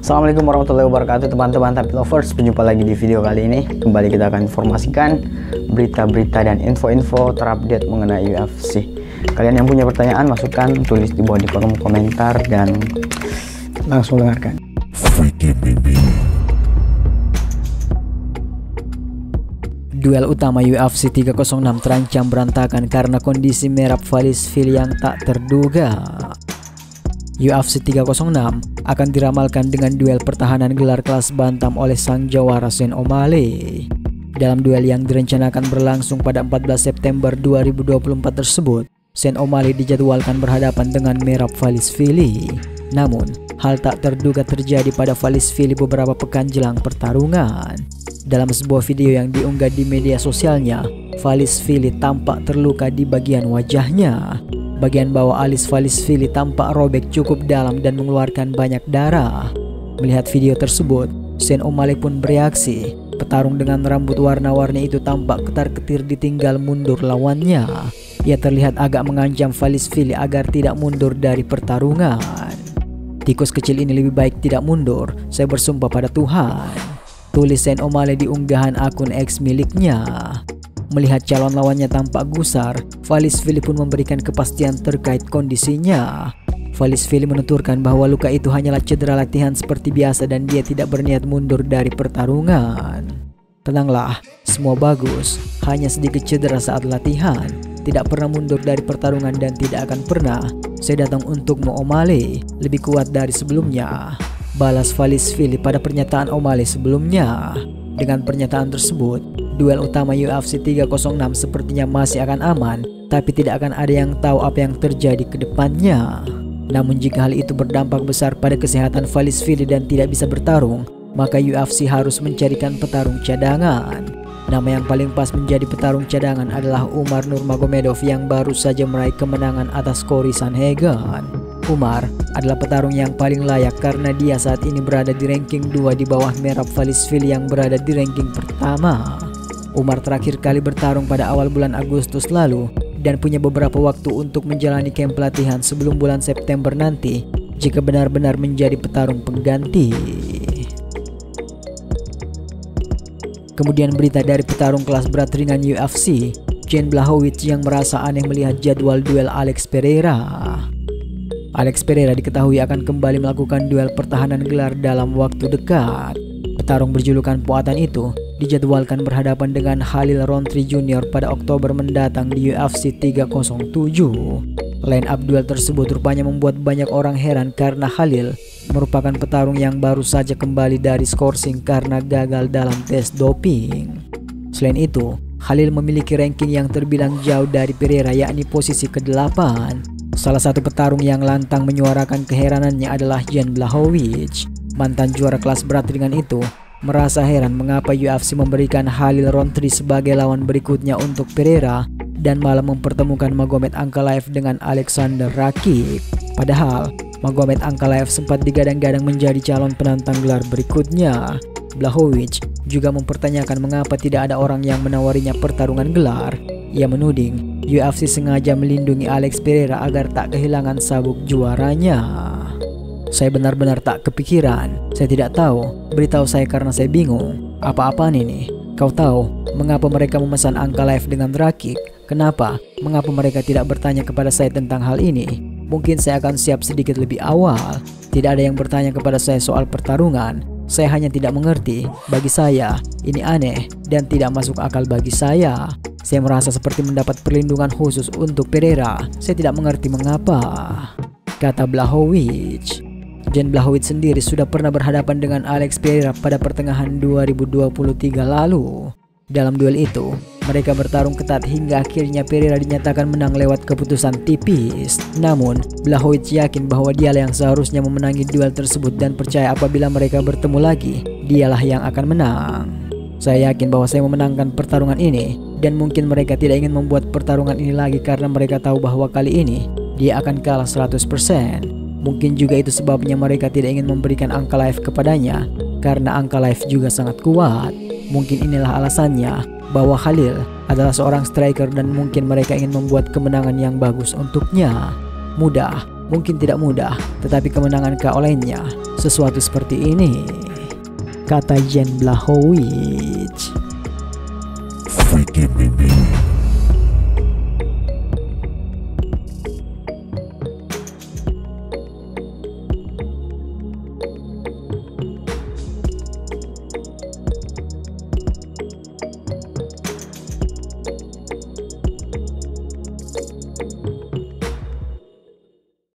Assalamualaikum warahmatullahi wabarakatuh teman-teman Tapi Lovers. Berjumpa lagi di video kali ini. Kembali kita akan informasikan berita-berita dan info-info terupdate mengenai UFC. Kalian yang punya pertanyaan, masukkan, tulis di bawah di kolom komentar, dan langsung dengarkan. Duel utama UFC 306 terancam berantakan karena kondisi Merab Dvalishvili yang tak terduga. UFC 306 akan diramalkan dengan duel pertahanan gelar kelas bantam oleh sang jawara Sean O'Malley. Dalam duel yang direncanakan berlangsung pada 14 September 2024 tersebut, Sean O'Malley dijadwalkan berhadapan dengan Merab Dvalishvili. Namun, hal tak terduga terjadi pada Dvalishvili beberapa pekan jelang pertarungan. Dalam sebuah video yang diunggah di media sosialnya, Dvalishvili tampak terluka di bagian wajahnya. Bagian bawah alis Dvalishvili tampak robek cukup dalam dan mengeluarkan banyak darah. Melihat video tersebut, Sean O'Malley pun bereaksi. Petarung dengan rambut warna-warni itu tampak ketar-ketir ditinggal mundur lawannya. Ia terlihat agak mengancam Dvalishvili agar tidak mundur dari pertarungan. "Tikus kecil ini lebih baik tidak mundur, saya bersumpah pada Tuhan," tulis Sean O'Malley di unggahan akun X miliknya. Melihat calon lawannya tampak gusar, Dvalishvili pun memberikan kepastian terkait kondisinya. Dvalishvili menuturkan bahwa luka itu hanyalah cedera latihan seperti biasa dan dia tidak berniat mundur dari pertarungan. "Tenanglah, semua bagus, hanya sedikit cedera saat latihan. Tidak pernah mundur dari pertarungan dan tidak akan pernah. Saya datang untukmu O'Malley, lebih kuat dari sebelumnya," balas Dvalishvili pada pernyataan O'Malley sebelumnya. Dengan pernyataan tersebut, duel utama UFC 306 sepertinya masih akan aman, tapi tidak akan ada yang tahu apa yang terjadi ke depannya. Namun jika hal itu berdampak besar pada kesehatan Dvalishvili dan tidak bisa bertarung, maka UFC harus mencarikan petarung cadangan. Nama yang paling pas menjadi petarung cadangan adalah Umar Nurmagomedov yang baru saja meraih kemenangan atas Cory Sandhagen. Umar adalah petarung yang paling layak karena dia saat ini berada di ranking 2 di bawah Merab Dvalishvili yang berada di ranking pertama. Umar terakhir kali bertarung pada awal bulan Agustus lalu dan punya beberapa waktu untuk menjalani camp pelatihan sebelum bulan September nanti jika benar-benar menjadi petarung pengganti. Kemudian berita dari petarung kelas berat ringan UFC, Jan Blachowicz yang merasa aneh melihat jadwal duel Alex Pereira. Alex Pereira diketahui akan kembali melakukan duel pertahanan gelar dalam waktu dekat. Petarung berjulukan Poatan itu dijadwalkan berhadapan dengan Khalil Rountree Jr. pada Oktober mendatang di UFC 307. Line up duel tersebut rupanya membuat banyak orang heran karena Khalil merupakan petarung yang baru saja kembali dari skorsing karena gagal dalam tes doping. Selain itu, Khalil memiliki ranking yang terbilang jauh dari Pereira, yakni posisi ke-8. Salah satu petarung yang lantang menyuarakan keheranannya adalah Jan Blachowicz. Mantan juara kelas berat ringan itu merasa heran mengapa UFC memberikan Khalil Rountree sebagai lawan berikutnya untuk Pereira dan malah mempertemukan Magomed Ankalaev dengan Alexander Rakic. Padahal Magomed Ankalaev sempat digadang-gadang menjadi calon penantang gelar berikutnya. Blachowicz juga mempertanyakan mengapa tidak ada orang yang menawarinya pertarungan gelar. Ia menuding UFC sengaja melindungi Alex Pereira agar tak kehilangan sabuk juaranya. "Saya benar-benar tak kepikiran. Saya tidak tahu. Beritahu saya karena saya bingung. Apa-apaan ini? Kau tahu mengapa mereka memesan Ankalaev dengan Rakic? Kenapa? Mengapa mereka tidak bertanya kepada saya tentang hal ini? Mungkin saya akan siap sedikit lebih awal. Tidak ada yang bertanya kepada saya soal pertarungan. Saya hanya tidak mengerti. Bagi saya, ini aneh dan tidak masuk akal bagi saya. Saya merasa seperti mendapat perlindungan khusus untuk Pereira. Saya tidak mengerti mengapa," kata Blachowicz. Jan Blachowicz sendiri sudah pernah berhadapan dengan Alex Pereira pada pertengahan 2023 lalu. Dalam duel itu, mereka bertarung ketat hingga akhirnya Pereira dinyatakan menang lewat keputusan tipis. Namun, Blachowicz yakin bahwa dialah yang seharusnya memenangi duel tersebut dan percaya apabila mereka bertemu lagi, dialah yang akan menang. "Saya yakin bahwa saya memenangkan pertarungan ini dan mungkin mereka tidak ingin membuat pertarungan ini lagi karena mereka tahu bahwa kali ini dia akan kalah 100%. Mungkin juga itu sebabnya mereka tidak ingin memberikan Ankalaev kepadanya karena Ankalaev juga sangat kuat. Mungkin inilah alasannya bahwa Khalil adalah seorang striker dan mungkin mereka ingin membuat kemenangan yang bagus untuknya. Mudah Mungkin tidak mudah, tetapi kemenangan kau olehnya sesuatu seperti ini, kata Jan Blachowicz. Forgive me.